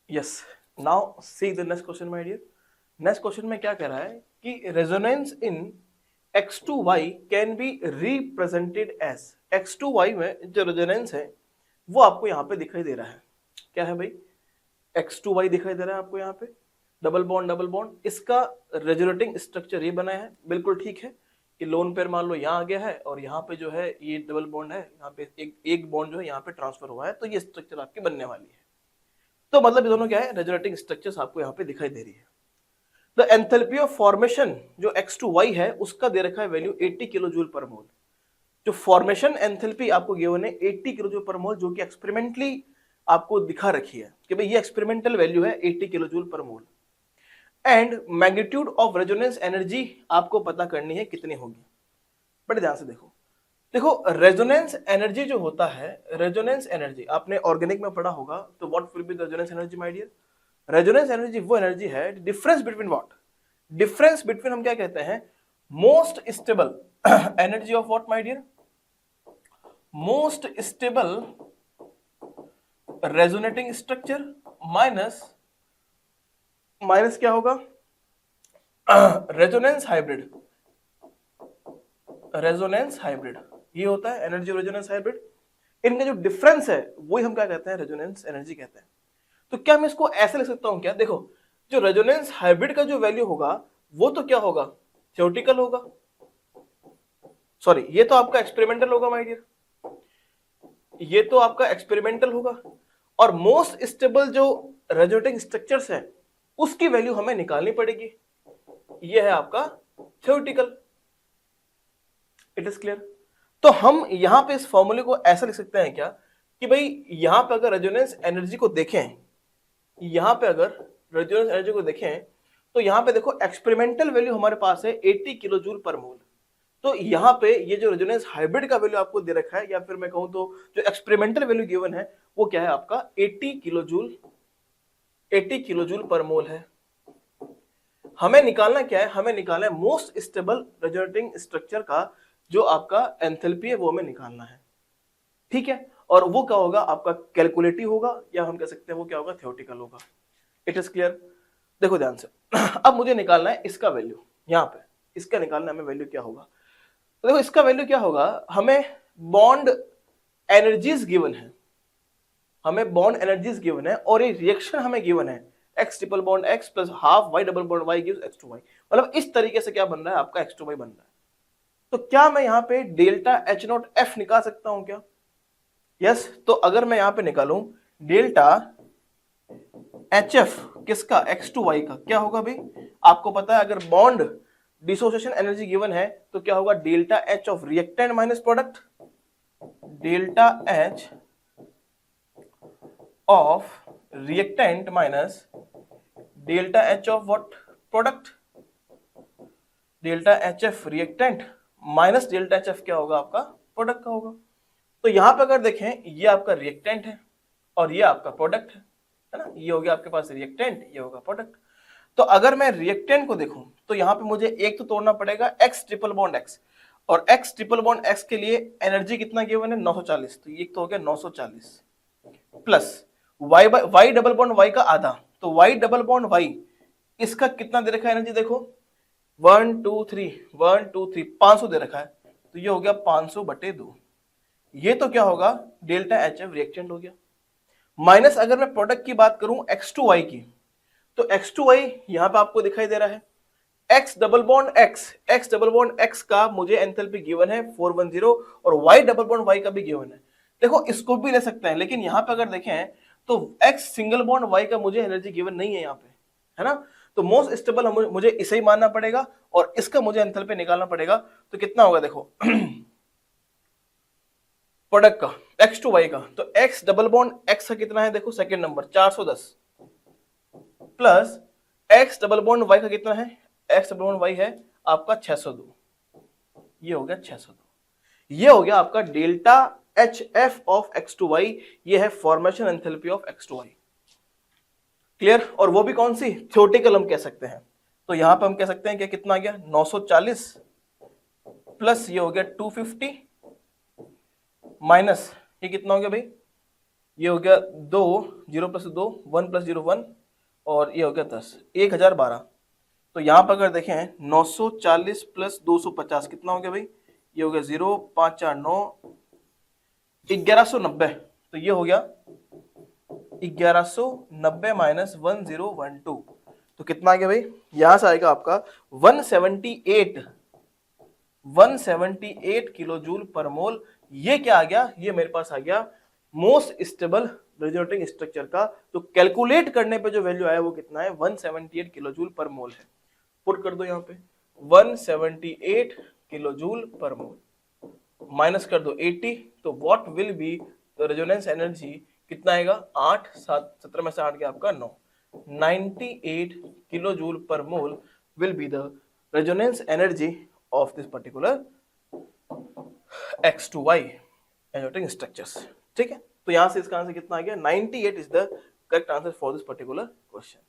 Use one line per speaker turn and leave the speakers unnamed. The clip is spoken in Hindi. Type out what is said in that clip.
Yes, now see the next question my dear. Next question में क्या कह रहा है कि resonance in x2y can be represented as. x2y में जो रेजोनेंस है वो आपको यहाँ पे दिखाई दे रहा है। क्या है भाई? x2y दिखाई दे रहा है आपको यहाँ पे, डबल बॉन्ड डबल बॉन्ड। इसका रेजोनेटिंग स्ट्रक्चर ये बना है, बिल्कुल ठीक है कि लोन पेयर मान लो यहाँ आ गया है और यहाँ पे जो है ये डबल बॉन्ड है, यहाँ पे एक बॉन्ड जो है यहाँ पे ट्रांसफर हुआ है, तो ये स्ट्रक्चर आपकी बनने वाली है। तो मतलब ये दोनों क्या है, रेजोनेटिंग स्ट्रक्चर्स आपको यहाँ पे दिखाई दे रही है। द एंथैल्पी ऑफ फॉर्मेशन जो x2y है उसका दे रखा है वैल्यू 80 किलो जूल पर मोल। जो फॉर्मेशन एंथैल्पी आपको गिवन है 80 किलो जूल पर मोल, जो कि एक्सपेरिमेंटली आपको दिखा रखी है कि भाई ये एक्सपेरिमेंटल वैल्यू है 80 किलो जूल पर मोल। And magnitude of resonance energy आपको पता करनी है कितनी होगी। बड़े ध्यान से देखो, देखो रेजोनेंस एनर्जी जो होता है, रेजोनेंस एनर्जी आपने ऑर्गेनिक में पढ़ा होगा, तो what will be the resonance energy my dear? Resonance energy वो एनर्जी है difference between what, difference between हम क्या कहते हैं, most stable energy of what my dear, most stable resonating structure minus, minus क्या होगा, रेजोनेंस हाइब्रिड, रेजोनेंस हाइब्रिड ये होता है एनर्जी ऑफ रेजोनेंस हाइब्रिड। इनका जो डिफरेंस है वही हम क्या कहते हैं, रेजोनेंस एनर्जी कहते हैं। तो क्या मैं इसको ऐसे लिख सकता हूं क्या? देखो जो रेजोनेंस हाइब्रिड का जो वैल्यू होगा वो तो क्या होगा, थ्योरेटिकल होगा, सॉरी ये तो आपका एक्सपेरिमेंटल होगा माय डियर, ये तो आपका एक्सपेरिमेंटल होगा। और मोस्ट स्टेबल जो रेजोनेटिंग स्ट्रक्चर्स है उसकी वैल्यू हमें निकालनी पड़ेगी, ये है आपका थ्योरेटिकल। It is clear? तो हम यहां पे इस फॉर्मूले को ऐसा लिख सकते हैं क्या कि भाई यहां पे अगर रेजोनेंस एनर्जी को देखें, यहां पे अगर रेजोनेंस एनर्जी को देखें तो यहां पे देखो एक्सपेरिमेंटल वैल्यू हमारे पास है 80 किलो जूल पर मोल। तो यहां पे ये जो रेजोनेंस हाइब्रिड का वैल्यू आपको दे रखा है, या फिर मैं कहूं तो जो एक्सपेरिमेंटल वैल्यू गिवन है वो क्या है आपका 80 किलो जूल, 80 किलो जूल पर मोल है। हमें निकालना क्या है, हमें निकालना है मोस्ट स्टेबल रेजोनेटिंग स्ट्रक्चर का जो आपका एंथैल्पी है वो हमें निकालना है, ठीक है। और वो क्या होगा आपका, कैलकुलेटिव होगा, या हम कह सकते हैं वो क्या होगा, थ्योरेटिकल होगा। It is clear? देखो ध्यान से अब मुझे निकालना है इसका वैल्यू, यहां पे इसका निकालना हमें वैल्यू क्या होगा। तो देखो इसका वैल्यू क्या होगा, हमें बॉन्ड एनर्जीज गिवन है, हमें बॉन्ड एनर्जीज गिवन है और ये रिएक्शन हमें गिवन है x triple bond x plus half y double bond y gives x2y। मतलब इस तरीके से क्या बन रहा है आपका x2y बन रहा है। तो क्या मैं यहां पे डेल्टा एच नॉट एफ निकाल सकता हूं क्या? यस, तो अगर मैं यहां पे निकालूं डेल्टा एच एफ किसका, x2y का, क्या होगा भाई आपको पता है, अगर बॉन्ड डिसोसिएशन एनर्जी गिवन है तो क्या होगा, delta H of reactant minus product, delta H of reactant minus delta H of what, product, delta H F reactant minus delta H F क्या होगा आपका, प्रोडक्ट का होगा। तो यहां पे अगर देखें ये आपका रिएक्टेंट है और ये आपका प्रोडक्ट है ना, ये हो गया आपके पास रिएक्टेंट, ये होगा प्रोडक्ट। तो अगर मैं रिएक्टेंट को देखूं तो यहां पे मुझे एक तो तोड़ना पड़ेगा x ट्रिपल बॉन्ड x, और x ट्रिपल बॉन्ड x के लिए एनर्जी कितना गिवन है 940, तो ये तो हो गया 940 plus y double bond y का आधा, तो y डबल बॉन्ड y इसका कितना दे रखा है एनर्जी, देखो 1 2 3 1 2 3 500 दे रखा है, तो ये हो गया 500/2। ये तो क्या होगा, डेल्टा एच एफ रिएक्टेंट हो गया। माइनस अगर मैं प्रोडक्ट की बात करूं x2y की, तो x2y यहां पे आपको दिखाई दे रहा है, x डबल बॉन्ड x का मुझे एंथैल्पी गिवन है 410 और y डबल बॉन्ड y का भी गिवन है। देखो इसको भी ले सकते हैं, लेकिन यहां पे अगर देखें तो x सिंगल बॉन्ड y का मुझे एनर्जी गिवन नहीं है यहां पे, है ना। तो मोस्ट स्टेबल मुझे इसे ही मानना पड़ेगा और इसका मुझे एंथैल्पी निकालना पड़ेगा। तो कितना होगा देखो प्रोडक्ट का x टू y का, तो x डबल बॉन्ड x का कितना है देखो, second number 410 plus x double bond y का कितना है, x डबल बॉन्ड y है आपका 602, ये हो गया 602। ये हो गया आपका delta H F of X two Y, ये है formation enthalpy of X two Y. Clear? और वो भी कौन सी, थ्योरेटिकल हम कह सकते हैं। तो यहां पर हम कह सकते हैं कि कितना आ गया 940 प्लस ये हो गया 250 माइनस ये कितना हो गया भाई ये हो गया 2, 0 प्लस 2, 1 प्लस 0 1, और ये हो गया 10, 1012। तो यहाँ पर अगर देखें 940 प्लस 250 कितना हो गया भाई, ये हो गया 0 5 4 9 1190। तो ये हो गया 1190 माइनस 1012, तो कितना आ गया भाई, यहां से आएगा आपका 178 किलो जूल पर मोल। ये क्या आ गया, ये मेरे पास आ गया मोस्ट स्टेबल रेजोनेटिंग स्ट्रक्चर का। तो कैलकुलेट करने पे जो वैल्यू आया वो कितना है, 178 किलो जूल पर मोल है। पुट कर दो यहाँ पे 178 किलो जूल पर मोल, माइनस कर दो 80, तो what will be the resonance energy, कितना आएगा 8 7 17 में से 8 गया आपका 9, 98 किलो जूल पर मोल will be the resonance energy of this particular X2Y resonating structures. ठीक है, तो यहां से इसका आंसर कितना आ गया, 98 is the correct answer for this particular question.